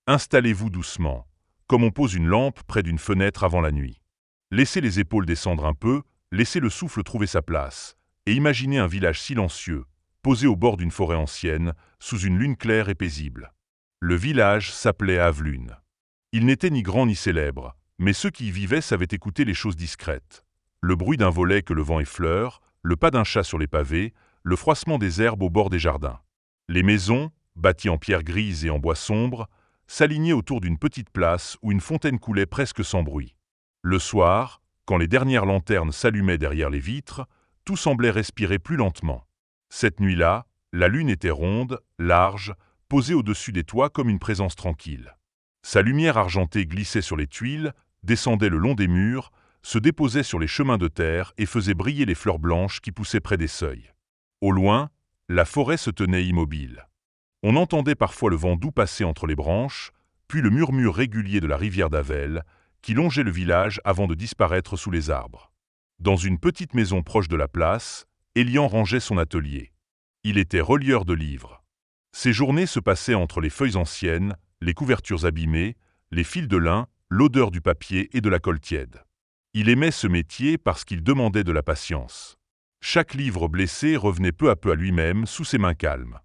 Installez-vous doucement, comme on pose une lampe près d'une fenêtre avant la nuit. Laissez les épaules descendre un peu, laissez le souffle trouver sa place, et imaginez un village silencieux, posé au bord d'une forêt ancienne, sous une lune claire et paisible. Le village s'appelait Avlune. Il n'était ni grand ni célèbre, mais ceux qui y vivaient savaient écouter les choses discrètes. Le bruit d'un volet que le vent effleure, le pas d'un chat sur les pavés, le froissement des herbes au bord des jardins. Les maisons, bâties en pierre grise et en bois sombre, s'alignaient autour d'une petite place où une fontaine coulait presque sans bruit. Le soir, quand les dernières lanternes s'allumaient derrière les vitres, tout semblait respirer plus lentement. Cette nuit-là, la lune était ronde, large, posée au-dessus des toits comme une présence tranquille. Sa lumière argentée glissait sur les tuiles, descendait le long des murs, se déposait sur les chemins de terre et faisait briller les fleurs blanches qui poussaient près des seuils. Au loin, la forêt se tenait immobile. On entendait parfois le vent doux passer entre les branches, puis le murmure régulier de la rivière d'Avel, qui longeait le village avant de disparaître sous les arbres. Dans une petite maison proche de la place, Élian rangeait son atelier. Il était relieur de livres. Ses journées se passaient entre les feuilles anciennes, les couvertures abîmées, les fils de lin, l'odeur du papier et de la colle tiède. Il aimait ce métier parce qu'il demandait de la patience. Chaque livre blessé revenait peu à peu à lui-même sous ses mains calmes.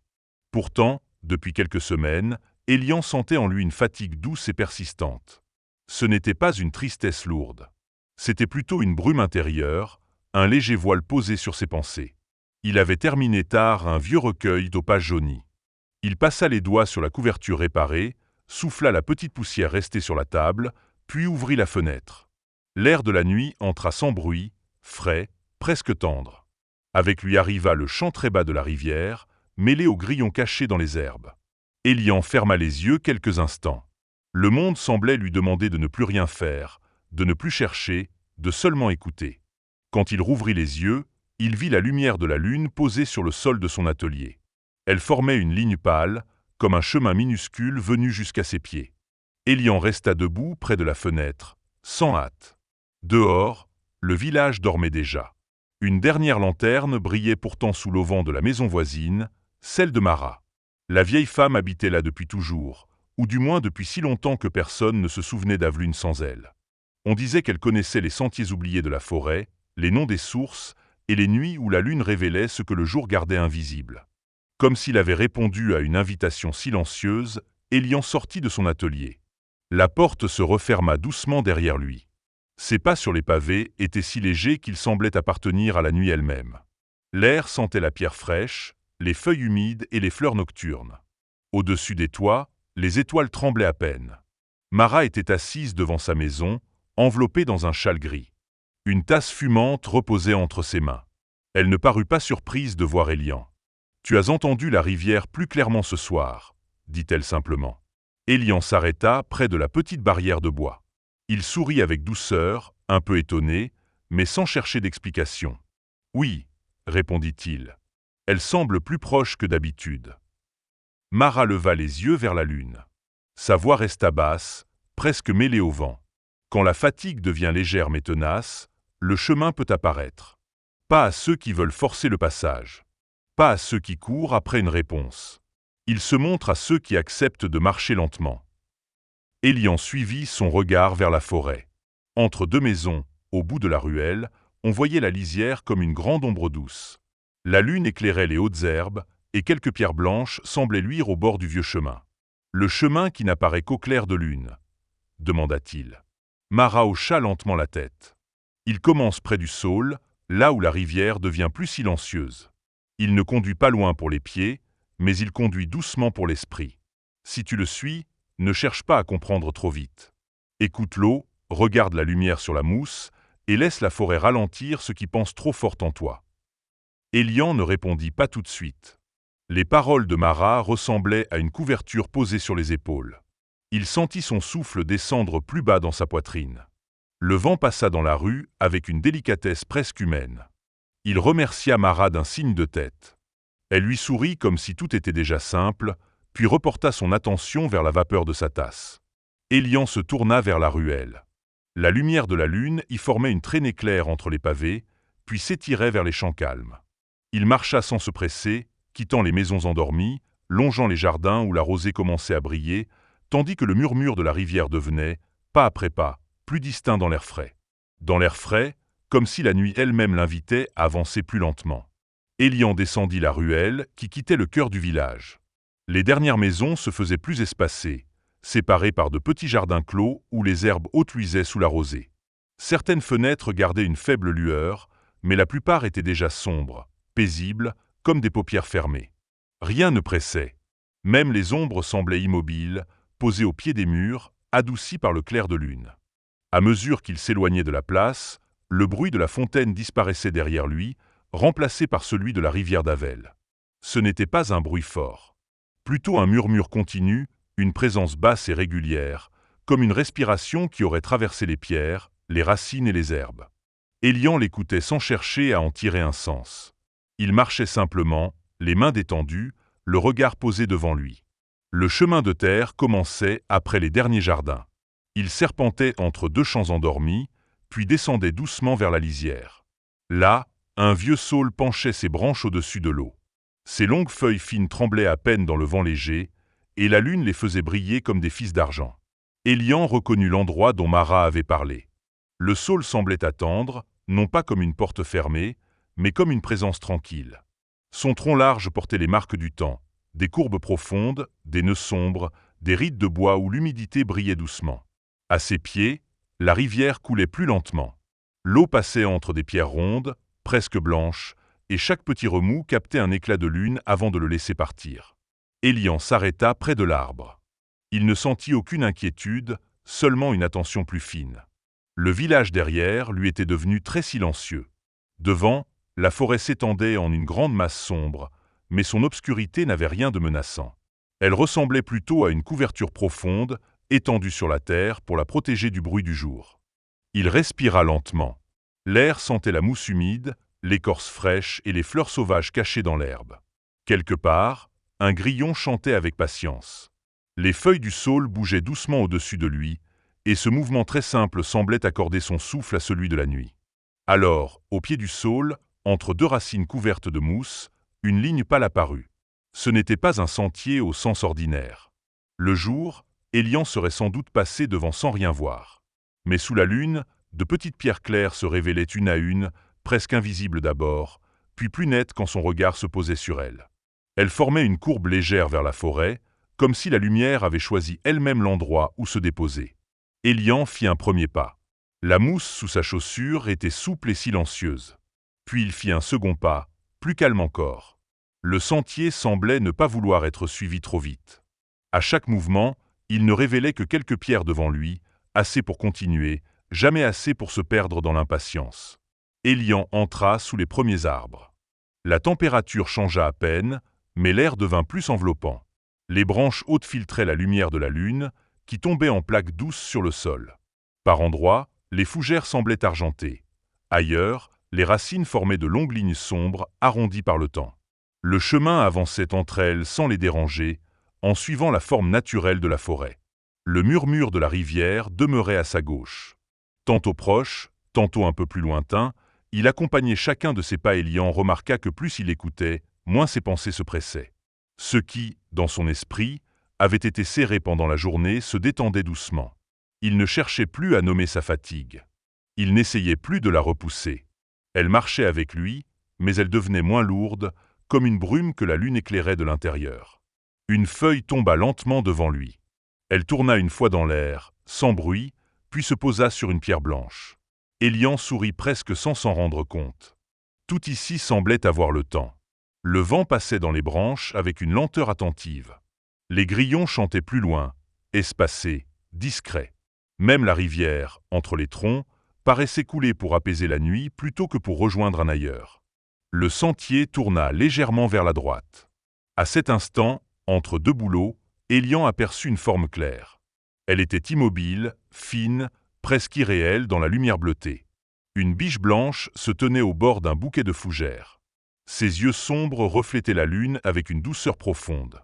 Pourtant, depuis quelques semaines, Élian sentait en lui une fatigue douce et persistante. Ce n'était pas une tristesse lourde. C'était plutôt une brume intérieure, un léger voile posé sur ses pensées. Il avait terminé tard un vieux recueil aux pages jaunies. Il passa les doigts sur la couverture réparée, souffla la petite poussière restée sur la table, puis ouvrit la fenêtre. L'air de la nuit entra sans bruit, frais, presque tendre. Avec lui arriva le chant très bas de la rivière, mêlé aux grillons cachés dans les herbes. Élian ferma les yeux quelques instants. Le monde semblait lui demander de ne plus rien faire, de ne plus chercher, de seulement écouter. Quand il rouvrit les yeux, il vit la lumière de la lune posée sur le sol de son atelier. Elle formait une ligne pâle, comme un chemin minuscule venu jusqu'à ses pieds. Élian resta debout près de la fenêtre, sans hâte. Dehors, le village dormait déjà. Une dernière lanterne brillait pourtant sous l'auvent de la maison voisine, celle de Mara. La vieille femme habitait là depuis toujours, ou du moins depuis si longtemps que personne ne se souvenait d'Avlune sans elle. On disait qu'elle connaissait les sentiers oubliés de la forêt, les noms des sources, et les nuits où la lune révélait ce que le jour gardait invisible. Comme s'il avait répondu à une invitation silencieuse, Élian sortit de son atelier. La porte se referma doucement derrière lui. Ses pas sur les pavés étaient si légers qu'ils semblaient appartenir à la nuit elle-même. L'air sentait la pierre fraîche, les feuilles humides et les fleurs nocturnes. Au-dessus des toits, les étoiles tremblaient à peine. Mara était assise devant sa maison, enveloppée dans un châle gris. Une tasse fumante reposait entre ses mains. Elle ne parut pas surprise de voir Élian. « Tu as entendu la rivière plus clairement ce soir », dit-elle simplement. Élian s'arrêta près de la petite barrière de bois. Il sourit avec douceur, un peu étonné, mais sans chercher d'explication. « Oui », répondit-il. « Elle semble plus proche que d'habitude. » Mara leva les yeux vers la lune. Sa voix resta basse, presque mêlée au vent. Quand la fatigue devient légère mais tenace, le chemin peut apparaître. Pas à ceux qui veulent forcer le passage. Pas à ceux qui courent après une réponse. Il se montre à ceux qui acceptent de marcher lentement. Élian suivit son regard vers la forêt. Entre deux maisons, au bout de la ruelle, on voyait la lisière comme une grande ombre douce. La lune éclairait les hautes herbes, et quelques pierres blanches semblaient luire au bord du vieux chemin. « Le chemin qui n'apparaît qu'au clair de lune ?» demanda-t-il. Mara hocha lentement la tête. « Il commence près du saule, là où la rivière devient plus silencieuse. Il ne conduit pas loin pour les pieds, mais il conduit doucement pour l'esprit. Si tu le suis, ne cherche pas à comprendre trop vite. Écoute l'eau, regarde la lumière sur la mousse, et laisse la forêt ralentir ce qui pense trop fort en toi. » Élian ne répondit pas tout de suite. Les paroles de Mara ressemblaient à une couverture posée sur les épaules. Il sentit son souffle descendre plus bas dans sa poitrine. Le vent passa dans la rue avec une délicatesse presque humaine. Il remercia Mara d'un signe de tête. Elle lui sourit comme si tout était déjà simple, puis reporta son attention vers la vapeur de sa tasse. Élian se tourna vers la ruelle. La lumière de la lune y formait une traînée claire entre les pavés, puis s'étirait vers les champs calmes. Il marcha sans se presser, quittant les maisons endormies, longeant les jardins où la rosée commençait à briller, tandis que le murmure de la rivière devenait, pas après pas, plus distinct dans l'air frais. Dans l'air frais, comme si la nuit elle-même l'invitait à avancer plus lentement. Élian descendit la ruelle qui quittait le cœur du village. Les dernières maisons se faisaient plus espacées, séparées par de petits jardins clos où les herbes hautes luisaient sous la rosée. Certaines fenêtres gardaient une faible lueur, mais la plupart étaient déjà sombres, paisibles, comme des paupières fermées. Rien ne pressait. Même les ombres semblaient immobiles, posées au pied des murs, adoucies par le clair de lune. À mesure qu'il s'éloignait de la place, le bruit de la fontaine disparaissait derrière lui, remplacé par celui de la rivière d'Avel. Ce n'était pas un bruit fort. Plutôt un murmure continu, une présence basse et régulière, comme une respiration qui aurait traversé les pierres, les racines et les herbes. Élian l'écoutait sans chercher à en tirer un sens. Il marchait simplement, les mains détendues, le regard posé devant lui. Le chemin de terre commençait après les derniers jardins. Il serpentait entre deux champs endormis, puis descendait doucement vers la lisière. Là, un vieux saule penchait ses branches au-dessus de l'eau. Ses longues feuilles fines tremblaient à peine dans le vent léger, et la lune les faisait briller comme des fils d'argent. Élian reconnut l'endroit dont Mara avait parlé. Le saule semblait attendre, non pas comme une porte fermée, mais comme une présence tranquille. Son tronc large portait les marques du temps, des courbes profondes, des nœuds sombres, des rides de bois où l'humidité brillait doucement. À ses pieds, la rivière coulait plus lentement. L'eau passait entre des pierres rondes, presque blanches, et chaque petit remous captait un éclat de lune avant de le laisser partir. Élian s'arrêta près de l'arbre. Il ne sentit aucune inquiétude, seulement une attention plus fine. Le village derrière lui était devenu très silencieux. Devant, la forêt s'étendait en une grande masse sombre, mais son obscurité n'avait rien de menaçant. Elle ressemblait plutôt à une couverture profonde, étendue sur la terre pour la protéger du bruit du jour. Il respira lentement. L'air sentait la mousse humide, l'écorce fraîche et les fleurs sauvages cachées dans l'herbe. Quelque part, un grillon chantait avec patience. Les feuilles du saule bougeaient doucement au-dessus de lui, et ce mouvement très simple semblait accorder son souffle à celui de la nuit. Alors, au pied du saule, entre deux racines couvertes de mousse, une ligne pâle apparut. Ce n'était pas un sentier au sens ordinaire. Le jour, Élian serait sans doute passé devant sans rien voir. Mais sous la lune, de petites pierres claires se révélaient une à une, presque invisibles d'abord, puis plus nettes quand son regard se posait sur elles. Elles formaient une courbe légère vers la forêt, comme si la lumière avait choisi elle-même l'endroit où se déposer. Élian fit un premier pas. La mousse sous sa chaussure était souple et silencieuse. Puis il fit un second pas, plus calme encore. Le sentier semblait ne pas vouloir être suivi trop vite. À chaque mouvement, il ne révélait que quelques pierres devant lui, assez pour continuer, jamais assez pour se perdre dans l'impatience. Élian entra sous les premiers arbres. La température changea à peine, mais l'air devint plus enveloppant. Les branches hautes filtraient la lumière de la lune, qui tombait en plaques douces sur le sol. Par endroits, les fougères semblaient argentées. Ailleurs, les racines formaient de longues lignes sombres, arrondies par le temps. Le chemin avançait entre elles sans les déranger, en suivant la forme naturelle de la forêt. Le murmure de la rivière demeurait à sa gauche. Tantôt proche, tantôt un peu plus lointain, il accompagnait chacun de ses pas. Élian remarqua que plus il écoutait, moins ses pensées se pressaient. Ce qui, dans son esprit, avait été serré pendant la journée se détendait doucement. Il ne cherchait plus à nommer sa fatigue. Il n'essayait plus de la repousser. Elle marchait avec lui, mais elle devenait moins lourde, comme une brume que la lune éclairait de l'intérieur. Une feuille tomba lentement devant lui. Elle tourna une fois dans l'air, sans bruit, puis se posa sur une pierre blanche. Élian sourit presque sans s'en rendre compte. Tout ici semblait avoir le temps. Le vent passait dans les branches avec une lenteur attentive. Les grillons chantaient plus loin, espacés, discrets. Même la rivière, entre les troncs, paraissait couler pour apaiser la nuit plutôt que pour rejoindre un ailleurs. Le sentier tourna légèrement vers la droite. À cet instant, entre deux bouleaux, Élian aperçut une forme claire. Elle était immobile, fine, presque irréelle dans la lumière bleutée. Une biche blanche se tenait au bord d'un bouquet de fougères. Ses yeux sombres reflétaient la lune avec une douceur profonde.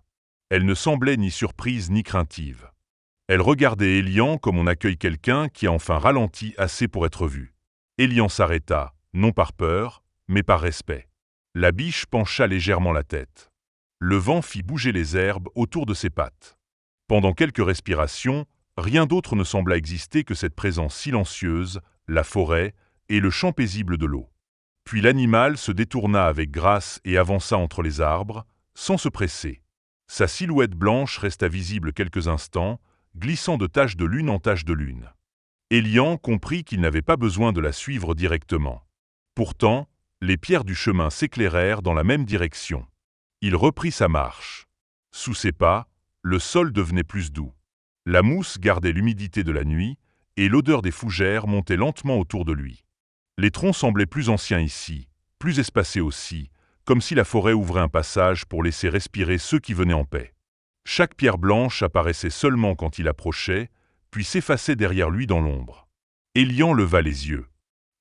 Elle ne semblait ni surprise ni craintive. Elle regardait Élian comme on accueille quelqu'un qui a enfin ralenti assez pour être vu. Élian s'arrêta, non par peur, mais par respect. La biche pencha légèrement la tête. Le vent fit bouger les herbes autour de ses pattes. Pendant quelques respirations, rien d'autre ne sembla exister que cette présence silencieuse, la forêt et le chant paisible de l'eau. Puis l'animal se détourna avec grâce et avança entre les arbres, sans se presser. Sa silhouette blanche resta visible quelques instants, glissant de tache de lune en tache de lune. Élian comprit qu'il n'avait pas besoin de la suivre directement. Pourtant, les pierres du chemin s'éclairèrent dans la même direction. Il reprit sa marche. Sous ses pas, le sol devenait plus doux. La mousse gardait l'humidité de la nuit, et l'odeur des fougères montait lentement autour de lui. Les troncs semblaient plus anciens ici, plus espacés aussi, comme si la forêt ouvrait un passage pour laisser respirer ceux qui venaient en paix. Chaque pierre blanche apparaissait seulement quand il approchait, puis s'effaçait derrière lui dans l'ombre. Élian leva les yeux.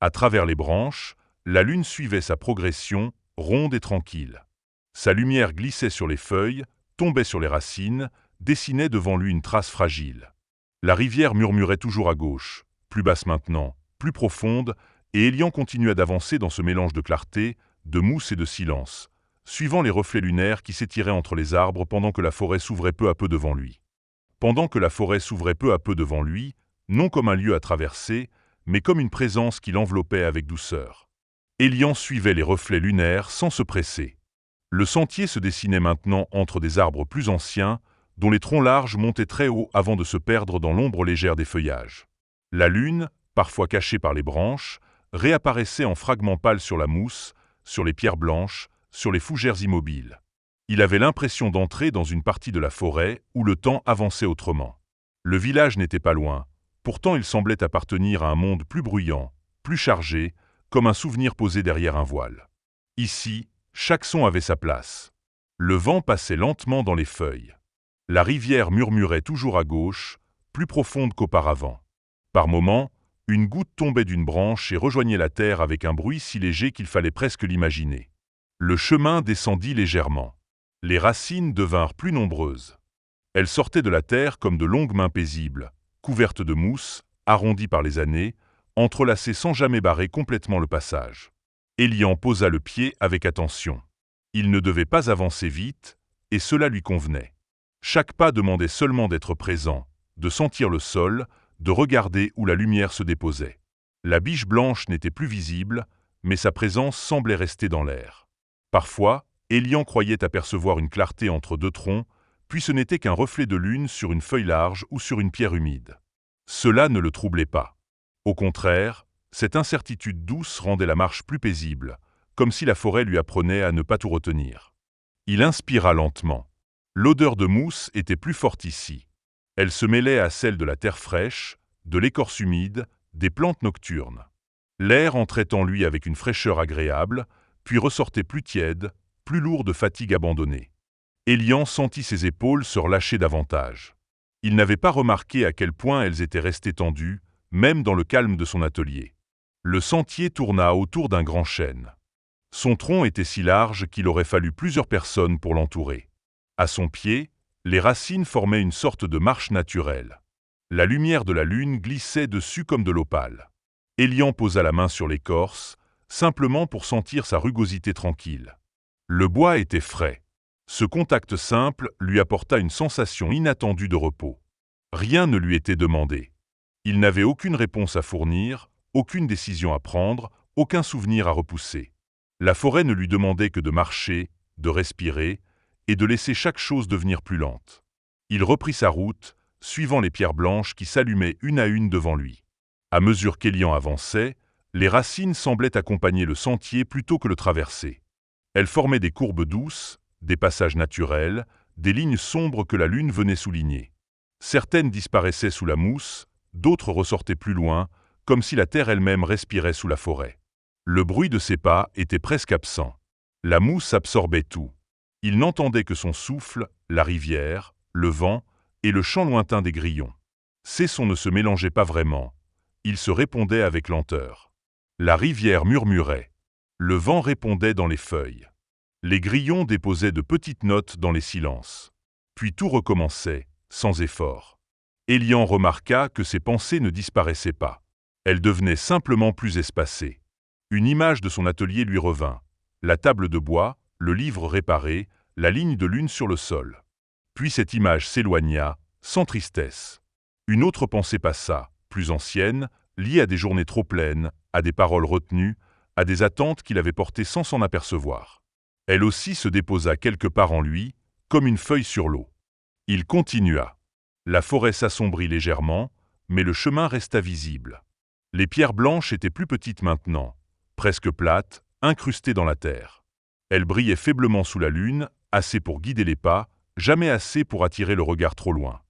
À travers les branches, la lune suivait sa progression, ronde et tranquille. Sa lumière glissait sur les feuilles, tombait sur les racines, dessinait devant lui une trace fragile. La rivière murmurait toujours à gauche, plus basse maintenant, plus profonde, et Élian continua d'avancer dans ce mélange de clarté, de mousse et de silence, suivant les reflets lunaires qui s'étiraient entre les arbres pendant que la forêt s'ouvrait peu à peu devant lui. Non comme un lieu à traverser, mais comme une présence qui l'enveloppait avec douceur. Élian suivait les reflets lunaires sans se presser. Le sentier se dessinait maintenant entre des arbres plus anciens, dont les troncs larges montaient très haut avant de se perdre dans l'ombre légère des feuillages. La lune, parfois cachée par les branches, réapparaissait en fragments pâles sur la mousse, sur les pierres blanches, sur les fougères immobiles. Il avait l'impression d'entrer dans une partie de la forêt où le temps avançait autrement. Le village n'était pas loin, pourtant il semblait appartenir à un monde plus bruyant, plus chargé, comme un souvenir posé derrière un voile. Ici, chaque son avait sa place. Le vent passait lentement dans les feuilles. La rivière murmurait toujours à gauche, plus profonde qu'auparavant. Par moments, une goutte tombait d'une branche et rejoignait la terre avec un bruit si léger qu'il fallait presque l'imaginer. Le chemin descendit légèrement. Les racines devinrent plus nombreuses. Elles sortaient de la terre comme de longues mains paisibles, couvertes de mousse, arrondies par les années, entrelacées sans jamais barrer complètement le passage. Élian posa le pied avec attention. Il ne devait pas avancer vite, et cela lui convenait. Chaque pas demandait seulement d'être présent, de sentir le sol, de regarder où la lumière se déposait. La biche blanche n'était plus visible, mais sa présence semblait rester dans l'air. Parfois, Élian croyait apercevoir une clarté entre deux troncs, puis ce n'était qu'un reflet de lune sur une feuille large ou sur une pierre humide. Cela ne le troublait pas. Au contraire, cette incertitude douce rendait la marche plus paisible, comme si la forêt lui apprenait à ne pas tout retenir. Il inspira lentement. L'odeur de mousse était plus forte ici. Elle se mêlait à celle de la terre fraîche, de l'écorce humide, des plantes nocturnes. L'air entrait en lui avec une fraîcheur agréable, puis ressortait plus tiède, plus lourd de fatigue abandonnée. Élian sentit ses épaules se relâcher davantage. Il n'avait pas remarqué à quel point elles étaient restées tendues, même dans le calme de son atelier. Le sentier tourna autour d'un grand chêne. Son tronc était si large qu'il aurait fallu plusieurs personnes pour l'entourer. À son pied, les racines formaient une sorte de marche naturelle. La lumière de la lune glissait dessus comme de l'opale. Élian posa la main sur l'écorce, simplement pour sentir sa rugosité tranquille. Le bois était frais. Ce contact simple lui apporta une sensation inattendue de repos. Rien ne lui était demandé. Il n'avait aucune réponse à fournir, aucune décision à prendre, aucun souvenir à repousser. La forêt ne lui demandait que de marcher, de respirer, et de laisser chaque chose devenir plus lente. Il reprit sa route, suivant les pierres blanches qui s'allumaient une à une devant lui. À mesure qu'Élian avançait, les racines semblaient accompagner le sentier plutôt que le traverser. Elles formaient des courbes douces, des passages naturels, des lignes sombres que la lune venait souligner. Certaines disparaissaient sous la mousse, d'autres ressortaient plus loin, comme si la terre elle-même respirait sous la forêt. Le bruit de ses pas était presque absent. La mousse absorbait tout. Il n'entendait que son souffle, la rivière, le vent et le chant lointain des grillons. Ces sons ne se mélangeaient pas vraiment. Ils se répondaient avec lenteur. La rivière murmurait. Le vent répondait dans les feuilles. Les grillons déposaient de petites notes dans les silences. Puis tout recommençait, sans effort. Élian remarqua que ses pensées ne disparaissaient pas. Elles devenaient simplement plus espacées. Une image de son atelier lui revint. La table de bois, le livre réparé, la ligne de lune sur le sol. Puis cette image s'éloigna, sans tristesse. Une autre pensée passa, plus ancienne, liée à des journées trop pleines, à des paroles retenues, à des attentes qu'il avait portées sans s'en apercevoir. Elle aussi se déposa quelque part en lui, comme une feuille sur l'eau. Il continua. La forêt s'assombrit légèrement, mais le chemin resta visible. Les pierres blanches étaient plus petites maintenant, presque plates, incrustées dans la terre. Elles brillaient faiblement sous la lune, assez pour guider les pas, jamais assez pour attirer le regard trop loin.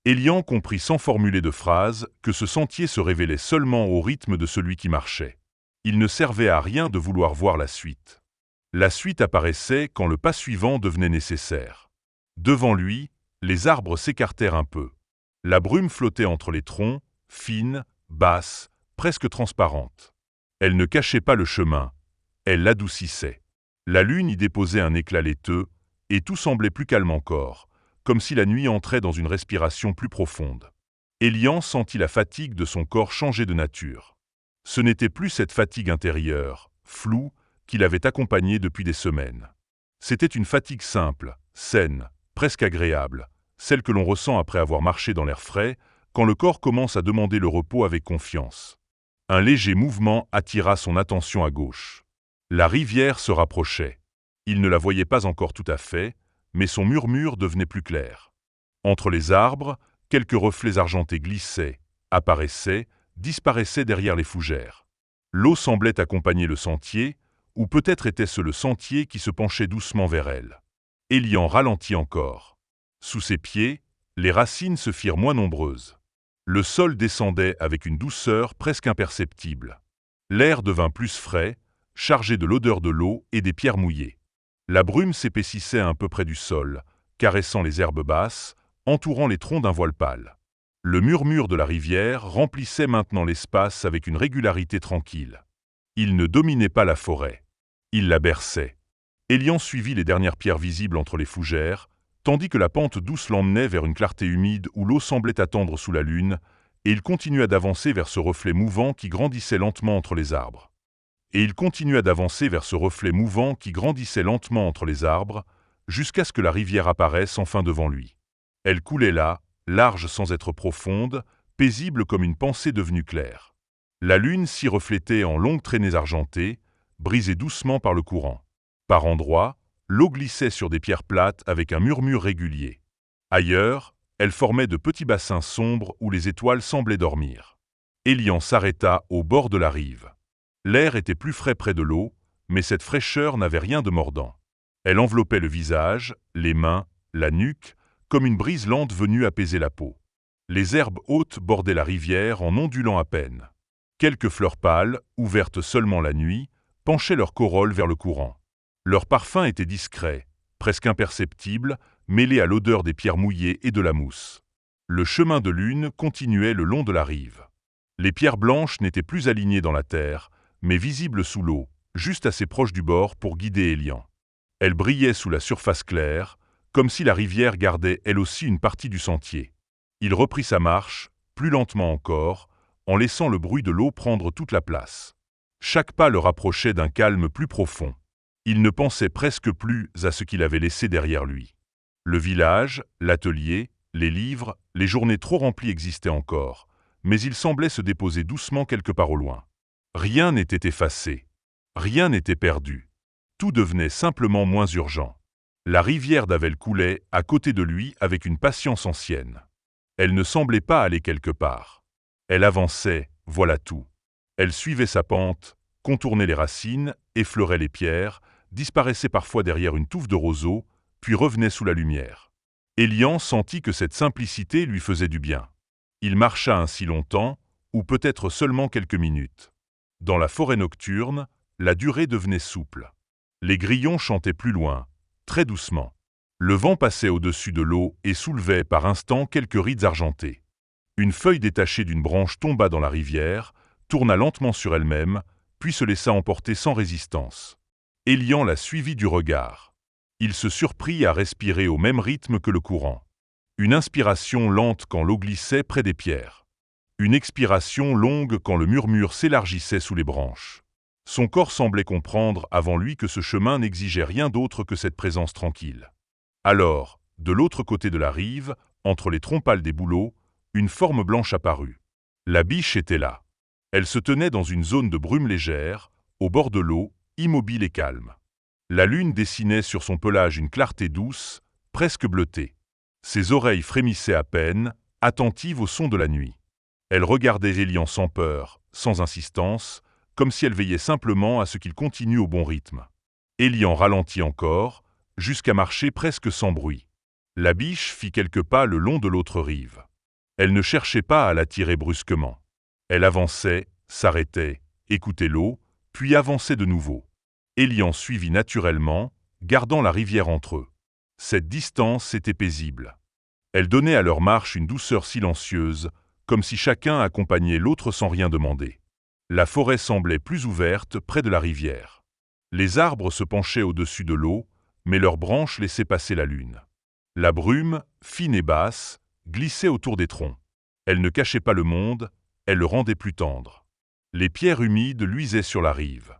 Élian comprit sans formuler de phrase que ce sentier se révélait seulement au rythme de celui qui marchait. Il ne servait à rien de vouloir voir la suite. La suite apparaissait quand le pas suivant devenait nécessaire. Devant lui, les arbres s'écartèrent un peu. La brume flottait entre les troncs, fine, basse, presque transparente. Elle ne cachait pas le chemin, elle l'adoucissait. La lune y déposait un éclat laiteux, et tout semblait plus calme encore, comme si la nuit entrait dans une respiration plus profonde. Élian sentit la fatigue de son corps changer de nature. Ce n'était plus cette fatigue intérieure, floue, qui l'avait accompagné depuis des semaines. C'était une fatigue simple, saine, presque agréable, celle que l'on ressent après avoir marché dans l'air frais, quand le corps commence à demander le repos avec confiance. Un léger mouvement attira son attention à gauche. La rivière se rapprochait. Il ne la voyait pas encore tout à fait, mais son murmure devenait plus clair. Entre les arbres, quelques reflets argentés glissaient, apparaissaient, disparaissaient derrière les fougères. L'eau semblait accompagner le sentier, ou peut-être était-ce le sentier qui se penchait doucement vers elle. Élian ralentit encore. Sous ses pieds, les racines se firent moins nombreuses. Le sol descendait avec une douceur presque imperceptible. L'air devint plus frais, chargé de l'odeur de l'eau et des pierres mouillées. La brume s'épaississait un peu près du sol, caressant les herbes basses, entourant les troncs d'un voile pâle. Le murmure de la rivière remplissait maintenant l'espace avec une régularité tranquille. Il ne dominait pas la forêt. Il la berçait. Élian suivit les dernières pierres visibles entre les fougères, tandis que la pente douce l'emmenait vers une clarté humide où l'eau semblait attendre sous la lune, et il continua d'avancer vers ce reflet mouvant qui grandissait lentement entre les arbres. Jusqu'à ce que la rivière apparaisse enfin devant lui. Elle coulait là, large sans être profonde, paisible comme une pensée devenue claire. La lune s'y reflétait en longues traînées argentées, brisées doucement par le courant. Par endroits, l'eau glissait sur des pierres plates avec un murmure régulier. Ailleurs, elle formait de petits bassins sombres où les étoiles semblaient dormir. Élian s'arrêta au bord de la rive. L'air était plus frais près de l'eau, mais cette fraîcheur n'avait rien de mordant. Elle enveloppait le visage, les mains, la nuque, comme une brise lente venue apaiser la peau. Les herbes hautes bordaient la rivière en ondulant à peine. Quelques fleurs pâles, ouvertes seulement la nuit, penchaient leurs corolles vers le courant. Leur parfum était discret, presque imperceptible, mêlé à l'odeur des pierres mouillées et de la mousse. Le chemin de lune continuait le long de la rive. Les pierres blanches n'étaient plus alignées dans la terre, mais visibles sous l'eau, juste assez proches du bord pour guider Élian. Elles brillaient sous la surface claire, comme si la rivière gardait elle aussi une partie du sentier. Il reprit sa marche, plus lentement encore, en laissant le bruit de l'eau prendre toute la place. Chaque pas le rapprochait d'un calme plus profond. Il ne pensait presque plus à ce qu'il avait laissé derrière lui. Le village, l'atelier, les livres, les journées trop remplies existaient encore, mais il semblait se déposer doucement quelque part au loin. Rien n'était effacé. Rien n'était perdu. Tout devenait simplement moins urgent. La rivière d'Avel coulait à côté de lui avec une patience ancienne. Elle ne semblait pas aller quelque part. Elle avançait, voilà tout. Elle suivait sa pente, contournait les racines, effleurait les pierres, disparaissait parfois derrière une touffe de roseaux, puis revenait sous la lumière. Élian sentit que cette simplicité lui faisait du bien. Il marcha ainsi longtemps, ou peut-être seulement quelques minutes. Dans la forêt nocturne, la durée devenait souple. Les grillons chantaient plus loin, très doucement. Le vent passait au-dessus de l'eau et soulevait par instants quelques rides argentées. Une feuille détachée d'une branche tomba dans la rivière, tourna lentement sur elle-même, puis se laissa emporter sans résistance. Élian la suivit du regard. Il se surprit à respirer au même rythme que le courant. Une inspiration lente quand l'eau glissait près des pierres. Une expiration longue quand le murmure s'élargissait sous les branches. Son corps semblait comprendre avant lui que ce chemin n'exigeait rien d'autre que cette présence tranquille. Alors, de l'autre côté de la rive, entre les trompales des bouleaux, une forme blanche apparut. La biche était là. Elle se tenait dans une zone de brume légère, au bord de l'eau, immobile et calme. La lune dessinait sur son pelage une clarté douce, presque bleutée. Ses oreilles frémissaient à peine, attentives au son de la nuit. Elle regardait Élian sans peur, sans insistance, comme si elle veillait simplement à ce qu'il continue au bon rythme. Élian ralentit encore, jusqu'à marcher presque sans bruit. La biche fit quelques pas le long de l'autre rive. Elle ne cherchait pas à l'attirer brusquement. Elle avançait, s'arrêtait, écoutait l'eau, puis avançait de nouveau. Élian suivit naturellement, gardant la rivière entre eux. Cette distance était paisible. Elle donnait à leur marche une douceur silencieuse, comme si chacun accompagnait l'autre sans rien demander. La forêt semblait plus ouverte près de la rivière. Les arbres se penchaient au-dessus de l'eau, mais leurs branches laissaient passer la lune. La brume, fine et basse, glissait autour des troncs. Elle ne cachait pas le monde, elle le rendait plus tendre. Les pierres humides luisaient sur la rive.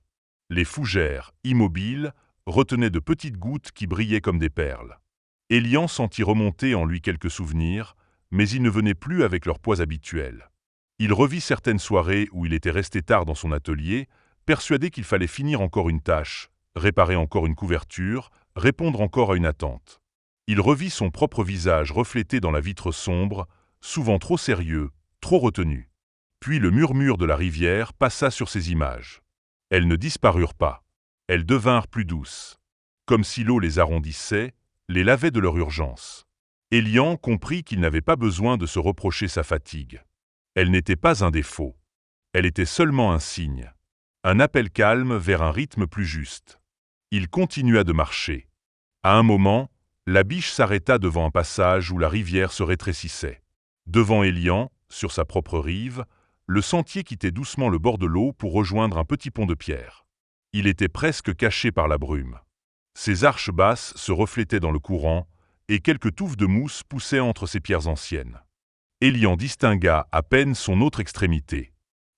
Les fougères, immobiles, retenaient de petites gouttes qui brillaient comme des perles. Élian sentit remonter en lui quelques souvenirs, mais ils ne venaient plus avec leur poids habituel. Il revit certaines soirées où il était resté tard dans son atelier, persuadé qu'il fallait finir encore une tâche, réparer encore une couverture, répondre encore à une attente. Il revit son propre visage reflété dans la vitre sombre, souvent trop sérieux, trop retenu. Puis le murmure de la rivière passa sur ces images. Elles ne disparurent pas. Elles devinrent plus douces. Comme si l'eau les arrondissait, les lavait de leur urgence. Élian comprit qu'il n'avait pas besoin de se reprocher sa fatigue. Elle n'était pas un défaut. Elle était seulement un signe. Un appel calme vers un rythme plus juste. Il continua de marcher. À un moment, la biche s'arrêta devant un passage où la rivière se rétrécissait. Devant Élian, sur sa propre rive, le sentier quittait doucement le bord de l'eau pour rejoindre un petit pont de pierre. Il était presque caché par la brume. Ses arches basses se reflétaient dans le courant, et quelques touffes de mousse poussaient entre ces pierres anciennes. Élian distingua à peine son autre extrémité.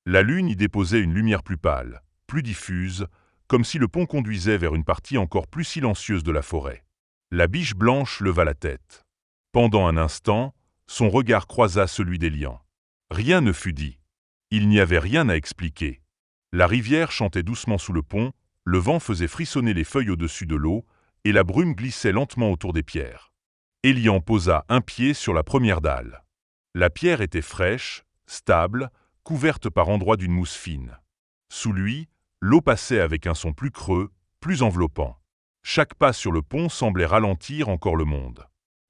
La lune y déposait une lumière plus pâle, plus diffuse, comme si le pont conduisait vers une partie encore plus silencieuse de la forêt. La biche blanche leva la tête. Pendant un instant, son regard croisa celui d'Élian. Rien ne fut dit. Il n'y avait rien à expliquer. La rivière chantait doucement sous le pont, le vent faisait frissonner les feuilles au-dessus de l'eau, et la brume glissait lentement autour des pierres. Élian posa un pied sur la première dalle. La pierre était fraîche, stable, couverte par endroits d'une mousse fine. Sous lui, l'eau passait avec un son plus creux, plus enveloppant. Chaque pas sur le pont semblait ralentir encore le monde.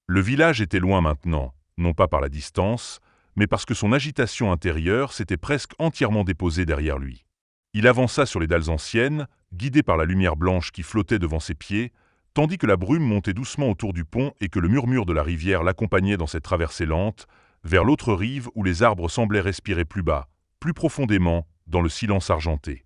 Le village était loin maintenant, non pas par la distance, mais parce que son agitation intérieure s'était presque entièrement déposée derrière lui. Il avança sur les dalles anciennes, guidé par la lumière blanche qui flottait devant ses pieds, tandis que la brume montait doucement autour du pont et que le murmure de la rivière l'accompagnait dans cette traversée lente, vers l'autre rive où les arbres semblaient respirer plus bas, plus profondément, dans le silence argenté.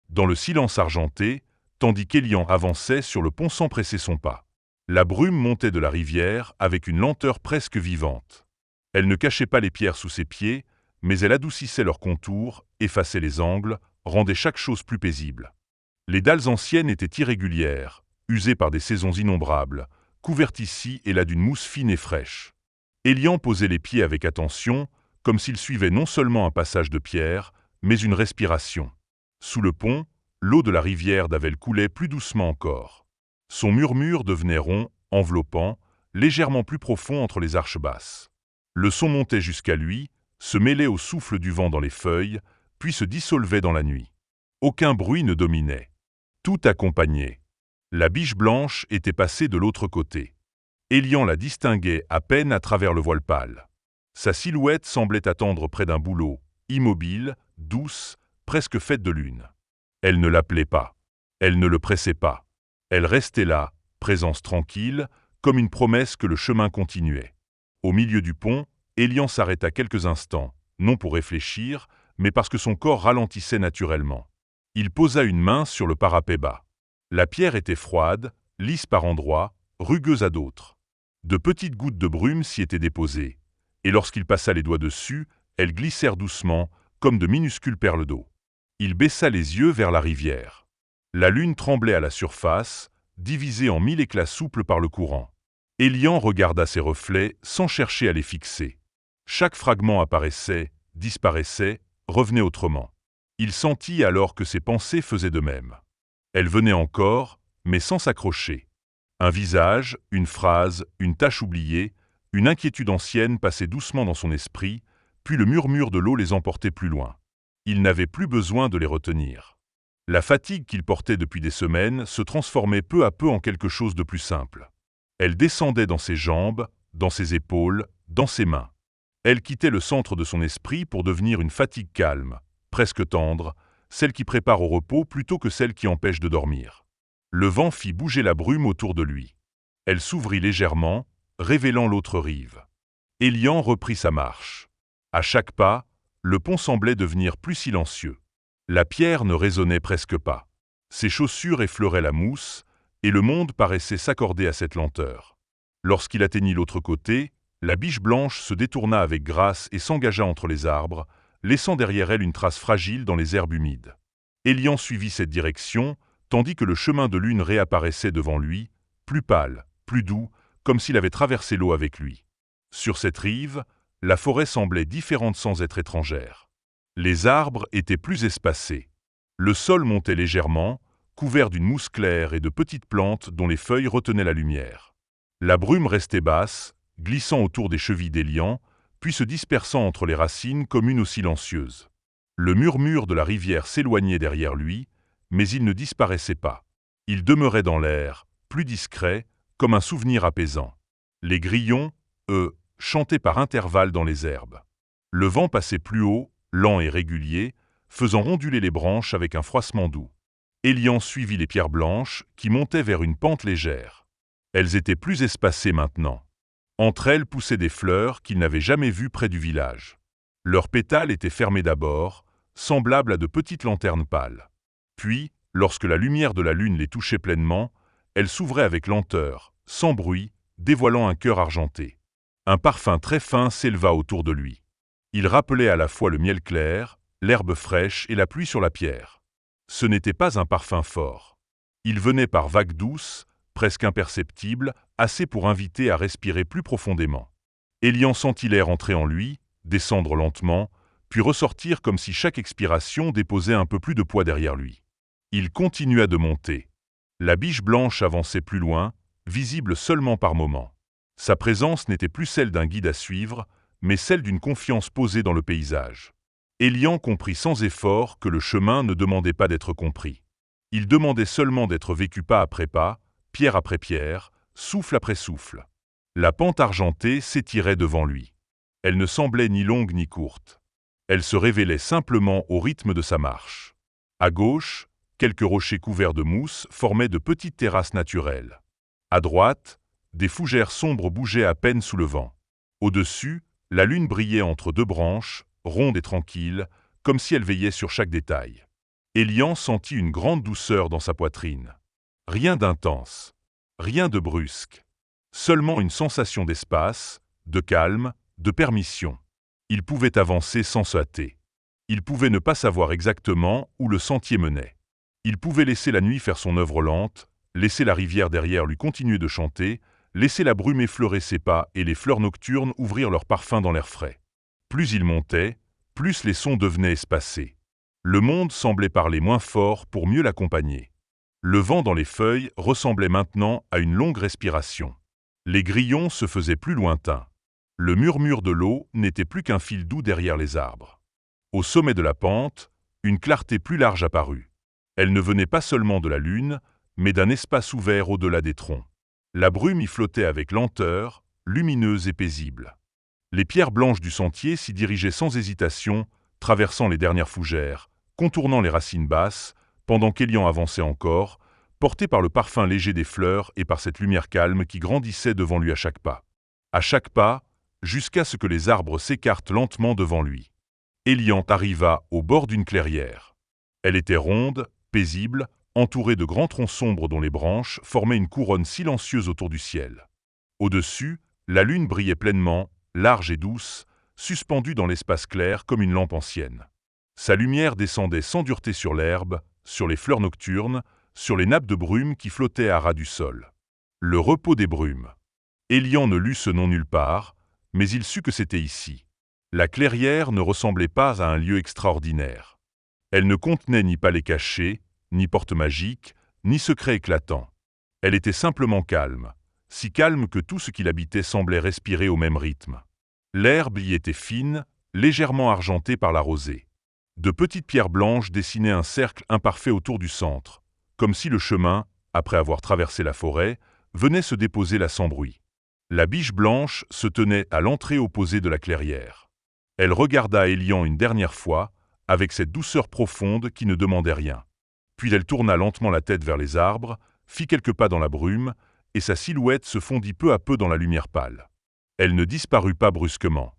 Dans le silence argenté, tandis qu'Élian avançait sur le pont sans presser son pas. La brume montait de la rivière avec une lenteur presque vivante. Elle ne cachait pas les pierres sous ses pieds, mais elle adoucissait leurs contours, effaçait les angles, rendait chaque chose plus paisible. Les dalles anciennes étaient irrégulières, usées par des saisons innombrables, couvertes ici et là d'une mousse fine et fraîche. Élian posait les pieds avec attention, comme s'il suivait non seulement un passage de pierre, mais une respiration. Sous le pont, l'eau de la rivière d'Avel coulait plus doucement encore. Son murmure devenait rond, enveloppant, légèrement plus profond entre les arches basses. Le son montait jusqu'à lui, se mêlait au souffle du vent dans les feuilles, puis se dissolvait dans la nuit. Aucun bruit ne dominait. Tout accompagnait. La biche blanche était passée de l'autre côté. Élian la distinguait à peine à travers le voile pâle. Sa silhouette semblait attendre près d'un bouleau, immobile, douce, presque faite de lune. Elle ne l'appelait pas. Elle ne le pressait pas. Elle restait là, présence tranquille, comme une promesse que le chemin continuait. Au milieu du pont, Élian s'arrêta quelques instants, non pour réfléchir, mais parce que son corps ralentissait naturellement. Il posa une main sur le parapet bas. La pierre était froide, lisse par endroits, rugueuse à d'autres. De petites gouttes de brume s'y étaient déposées, et lorsqu'il passa les doigts dessus, elles glissèrent doucement, comme de minuscules perles d'eau. Il baissa les yeux vers la rivière. La lune tremblait à la surface, divisée en 1000 éclats souples par le courant. Élian regarda ses reflets sans chercher à les fixer. Chaque fragment apparaissait, disparaissait, revenait autrement. Il sentit alors que ses pensées faisaient de même. Elles venaient encore, mais sans s'accrocher. Un visage, une phrase, une tâche oubliée, une inquiétude ancienne passaient doucement dans son esprit, puis le murmure de l'eau les emportait plus loin. Il n'avait plus besoin de les retenir. La fatigue qu'il portait depuis des semaines se transformait peu à peu en quelque chose de plus simple. Elle descendait dans ses jambes, dans ses épaules, dans ses mains. Elle quittait le centre de son esprit pour devenir une fatigue calme, presque tendre, celle qui prépare au repos plutôt que celle qui empêche de dormir. Le vent fit bouger la brume autour de lui. Elle s'ouvrit légèrement, révélant l'autre rive. Élian reprit sa marche. À chaque pas, le pont semblait devenir plus silencieux. La pierre ne résonnait presque pas. Ses chaussures effleuraient la mousse, et le monde paraissait s'accorder à cette lenteur. Lorsqu'il atteignit l'autre côté, la biche blanche se détourna avec grâce et s'engagea entre les arbres, laissant derrière elle une trace fragile dans les herbes humides. Élian suivit cette direction, tandis que le chemin de lune réapparaissait devant lui, plus pâle, plus doux, comme s'il avait traversé l'eau avec lui. Sur cette rive, la forêt semblait différente sans être étrangère. Les arbres étaient plus espacés. Le sol montait légèrement, couvert d'une mousse claire et de petites plantes dont les feuilles retenaient la lumière. La brume restait basse, glissant autour des chevilles d'Élian, puis se dispersant entre les racines comme une eau silencieuse. Le murmure de la rivière s'éloignait derrière lui, mais il ne disparaissait pas. Il demeurait dans l'air, plus discret, comme un souvenir apaisant. Les grillons, eux, chantaient par intervalles dans les herbes. Le vent passait plus haut, lent et régulier, faisant onduler les branches avec un froissement doux. Élian suivit les pierres blanches qui montaient vers une pente légère. Elles étaient plus espacées maintenant. Entre elles poussaient des fleurs qu'il n'avait jamais vues près du village. Leurs pétales étaient fermés d'abord, semblables à de petites lanternes pâles. Puis, lorsque la lumière de la lune les touchait pleinement, elles s'ouvraient avec lenteur, sans bruit, dévoilant un cœur argenté. Un parfum très fin s'éleva autour de lui. Il rappelait à la fois le miel clair, l'herbe fraîche et la pluie sur la pierre. Ce n'était pas un parfum fort. Il venait par vagues douces, presque imperceptibles, assez pour inviter à respirer plus profondément. Élian sentit l'air entrer en lui, descendre lentement, puis ressortir comme si chaque expiration déposait un peu plus de poids derrière lui. Il continua de monter. La biche blanche avançait plus loin, visible seulement par moments. Sa présence n'était plus celle d'un guide à suivre, mais celle d'une confiance posée dans le paysage. Élian comprit sans effort que le chemin ne demandait pas d'être compris. Il demandait seulement d'être vécu pas après pas, pierre après pierre, souffle après souffle. La pente argentée s'étirait devant lui. Elle ne semblait ni longue ni courte. Elle se révélait simplement au rythme de sa marche. À gauche, quelques rochers couverts de mousse formaient de petites terrasses naturelles. À droite, des fougères sombres bougeaient à peine sous le vent. Au-dessus, la lune brillait entre deux branches, ronde et tranquille, comme si elle veillait sur chaque détail. Élian sentit une grande douceur dans sa poitrine. Rien d'intense, rien de brusque, seulement une sensation d'espace, de calme, de permission. Il pouvait avancer sans se hâter. Il pouvait ne pas savoir exactement où le sentier menait. Il pouvait laisser la nuit faire son œuvre lente, laisser la rivière derrière lui continuer de chanter, laisser la brume effleurer ses pas et les fleurs nocturnes ouvrir leur parfum dans l'air frais. Plus il montait, plus les sons devenaient espacés. Le monde semblait parler moins fort pour mieux l'accompagner. Le vent dans les feuilles ressemblait maintenant à une longue respiration. Les grillons se faisaient plus lointains. Le murmure de l'eau n'était plus qu'un fil doux derrière les arbres. Au sommet de la pente, une clarté plus large apparut. Elle ne venait pas seulement de la lune, mais d'un espace ouvert au-delà des troncs. La brume y flottait avec lenteur, lumineuse et paisible. Les pierres blanches du sentier s'y dirigeaient sans hésitation, traversant les dernières fougères, contournant les racines basses, pendant qu'Élian avançait encore, porté par le parfum léger des fleurs et par cette lumière calme qui grandissait devant lui à chaque pas. À chaque pas, jusqu'à ce que les arbres s'écartent lentement devant lui. Élian arriva au bord d'une clairière. Elle était ronde, paisible, entourée de grands troncs sombres dont les branches formaient une couronne silencieuse autour du ciel. Au-dessus, la lune brillait pleinement, large et douce, suspendue dans l'espace clair comme une lampe ancienne. Sa lumière descendait sans dureté sur l'herbe, sur les fleurs nocturnes, sur les nappes de brume qui flottaient à ras du sol. Le repos des brumes. Élian ne lut ce nom nulle part, mais il sut que c'était ici. La clairière ne ressemblait pas à un lieu extraordinaire. Elle ne contenait ni palais caché, ni porte magique, ni secret éclatant. Elle était simplement calme, si calme que tout ce qui l'habitait semblait respirer au même rythme. L'herbe y était fine, légèrement argentée par la rosée. De petites pierres blanches dessinaient un cercle imparfait autour du centre, comme si le chemin, après avoir traversé la forêt, venait se déposer là sans bruit. La biche blanche se tenait à l'entrée opposée de la clairière. Elle regarda Élian une dernière fois, avec cette douceur profonde qui ne demandait rien. Puis elle tourna lentement la tête vers les arbres, fit quelques pas dans la brume, et sa silhouette se fondit peu à peu dans la lumière pâle. Elle ne disparut pas brusquement.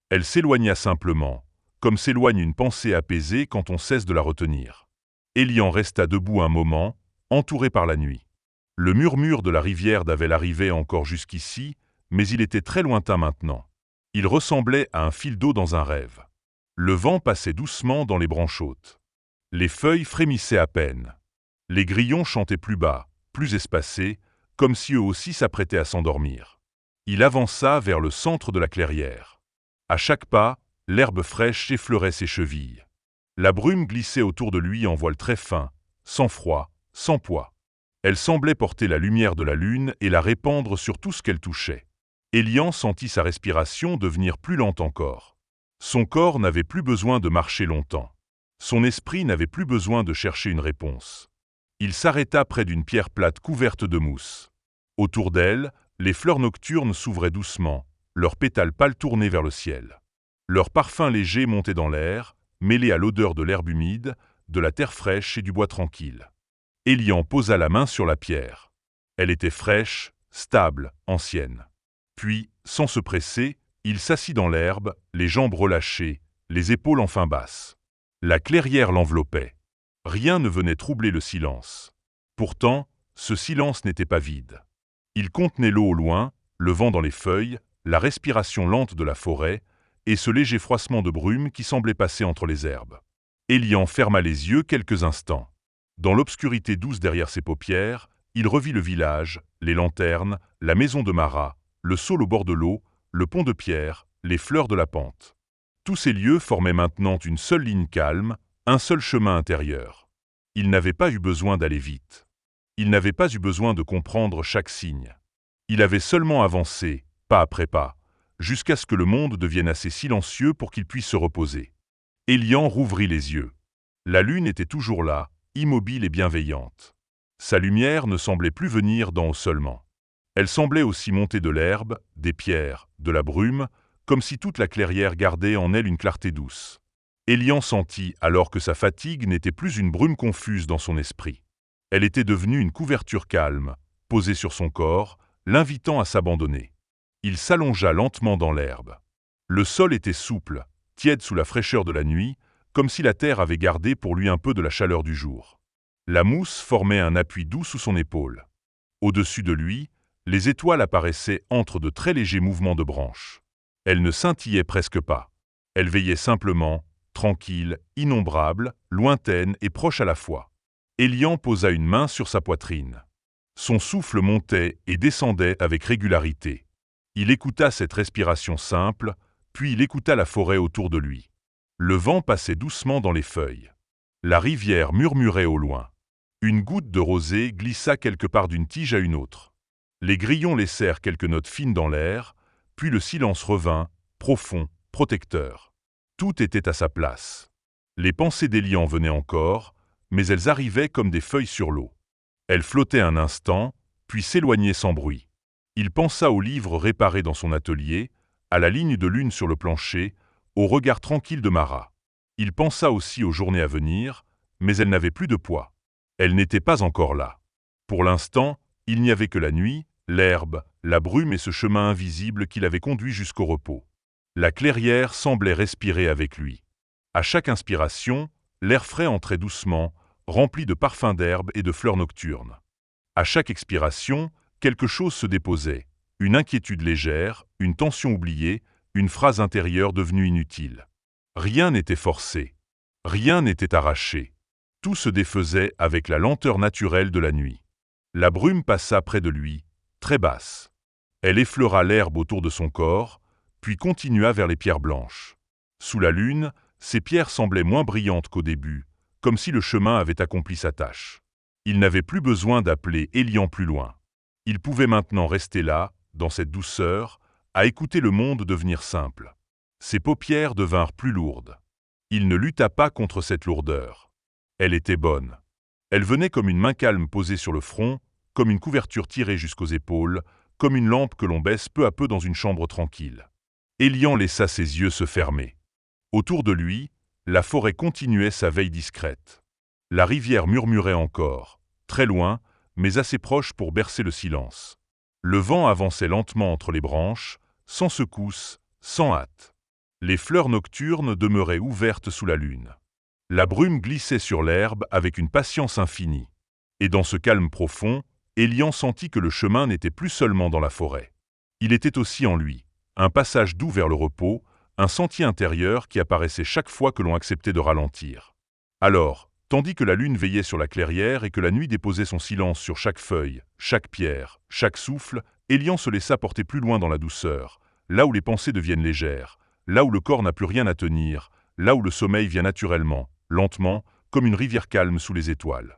Elle s'éloigna simplement, comme s'éloigne une pensée apaisée quand on cesse de la retenir. Élian resta debout un moment, entouré par la nuit. Le murmure de la rivière d'Avel arrivait encore jusqu'ici, mais il était très lointain maintenant. Il ressemblait à un fil d'eau dans un rêve. Le vent passait doucement dans les branches hautes. Les feuilles frémissaient à peine. Les grillons chantaient plus bas, plus espacés, comme si eux aussi s'apprêtaient à s'endormir. Il avança vers le centre de la clairière. À chaque pas, l'herbe fraîche effleurait ses chevilles. La brume glissait autour de lui en voile très fin, sans froid, sans poids. Elle semblait porter la lumière de la lune et la répandre sur tout ce qu'elle touchait. Élian sentit sa respiration devenir plus lente encore. Son corps n'avait plus besoin de marcher longtemps. Son esprit n'avait plus besoin de chercher une réponse. Il s'arrêta près d'une pierre plate couverte de mousse. Autour d'elle, les fleurs nocturnes s'ouvraient doucement, leurs pétales pâles tournés vers le ciel. Leur parfum léger montait dans l'air, mêlé à l'odeur de l'herbe humide, de la terre fraîche et du bois tranquille. Élian posa la main sur la pierre. Elle était fraîche, stable, ancienne. Puis, sans se presser, il s'assit dans l'herbe, les jambes relâchées, les épaules enfin basses. La clairière l'enveloppait. Rien ne venait troubler le silence. Pourtant, ce silence n'était pas vide. Il contenait l'eau au loin, le vent dans les feuilles, la respiration lente de la forêt, et ce léger froissement de brume qui semblait passer entre les herbes. Élian ferma les yeux quelques instants. Dans l'obscurité douce derrière ses paupières, il revit le village, les lanternes, la maison de Marat, le saule au bord de l'eau, le pont de pierre, les fleurs de la pente. Tous ces lieux formaient maintenant une seule ligne calme, un seul chemin intérieur. Il n'avait pas eu besoin d'aller vite. Il n'avait pas eu besoin de comprendre chaque signe. Il avait seulement avancé, pas après pas, jusqu'à ce que le monde devienne assez silencieux pour qu'il puisse se reposer. Élian rouvrit les yeux. La lune était toujours là, immobile et bienveillante. Sa lumière ne semblait plus venir d'en haut seulement. Elle semblait aussi monter de l'herbe, des pierres, de la brume, comme si toute la clairière gardait en elle une clarté douce. Élian sentit alors que sa fatigue n'était plus une brume confuse dans son esprit. Elle était devenue une couverture calme, posée sur son corps, l'invitant à s'abandonner. Il s'allongea lentement dans l'herbe. Le sol était souple, tiède sous la fraîcheur de la nuit, comme si la terre avait gardé pour lui un peu de la chaleur du jour. La mousse formait un appui doux sous son épaule. Au-dessus de lui, les étoiles apparaissaient entre de très légers mouvements de branches. Elles ne scintillaient presque pas. Elles veillaient simplement, tranquilles, innombrables, lointaines et proches à la fois. Élian posa une main sur sa poitrine. Son souffle montait et descendait avec régularité. Il écouta cette respiration simple, puis il écouta la forêt autour de lui. Le vent passait doucement dans les feuilles. La rivière murmurait au loin. Une goutte de rosée glissa quelque part d'une tige à une autre. Les grillons laissèrent quelques notes fines dans l'air, puis le silence revint, profond, protecteur. Tout était à sa place. Les pensées d'Élian venaient encore, mais elles arrivaient comme des feuilles sur l'eau. Elles flottaient un instant, puis s'éloignaient sans bruit. Il pensa aux livres réparés dans son atelier, à la ligne de lune sur le plancher, au regard tranquille de Marat. Il pensa aussi aux journées à venir, mais elles n'avaient plus de poids. Elles n'étaient pas encore là. Pour l'instant, il n'y avait que la nuit, l'herbe, la brume et ce chemin invisible qui l'avait conduit jusqu'au repos. La clairière semblait respirer avec lui. À chaque inspiration, l'air frais entrait doucement, rempli de parfums d'herbe et de fleurs nocturnes. À chaque expiration, quelque chose se déposait, une inquiétude légère, une tension oubliée, une phrase intérieure devenue inutile. Rien n'était forcé, rien n'était arraché. Tout se défaisait avec la lenteur naturelle de la nuit. La brume passa près de lui, très basse. Elle effleura l'herbe autour de son corps, puis continua vers les pierres blanches. Sous la lune, ces pierres semblaient moins brillantes qu'au début, comme si le chemin avait accompli sa tâche. Il n'avait plus besoin d'appeler Élian plus loin. Il pouvait maintenant rester là, dans cette douceur, à écouter le monde devenir simple. Ses paupières devinrent plus lourdes. Il ne lutta pas contre cette lourdeur. Elle était bonne. Elle venait comme une main calme posée sur le front, comme une couverture tirée jusqu'aux épaules, comme une lampe que l'on baisse peu à peu dans une chambre tranquille. Élian laissa ses yeux se fermer. Autour de lui, la forêt continuait sa veille discrète. La rivière murmurait encore, très loin, mais assez proche pour bercer le silence. Le vent avançait lentement entre les branches, sans secousse, sans hâte. Les fleurs nocturnes demeuraient ouvertes sous la lune. La brume glissait sur l'herbe avec une patience infinie. Et dans ce calme profond, Élian sentit que le chemin n'était plus seulement dans la forêt. Il était aussi en lui, un passage doux vers le repos, un sentier intérieur qui apparaissait chaque fois que l'on acceptait de ralentir. Alors, tandis que la lune veillait sur la clairière et que la nuit déposait son silence sur chaque feuille, chaque pierre, chaque souffle, Élian se laissa porter plus loin dans la douceur, là où les pensées deviennent légères, là où le corps n'a plus rien à tenir, là où le sommeil vient naturellement, lentement, comme une rivière calme sous les étoiles.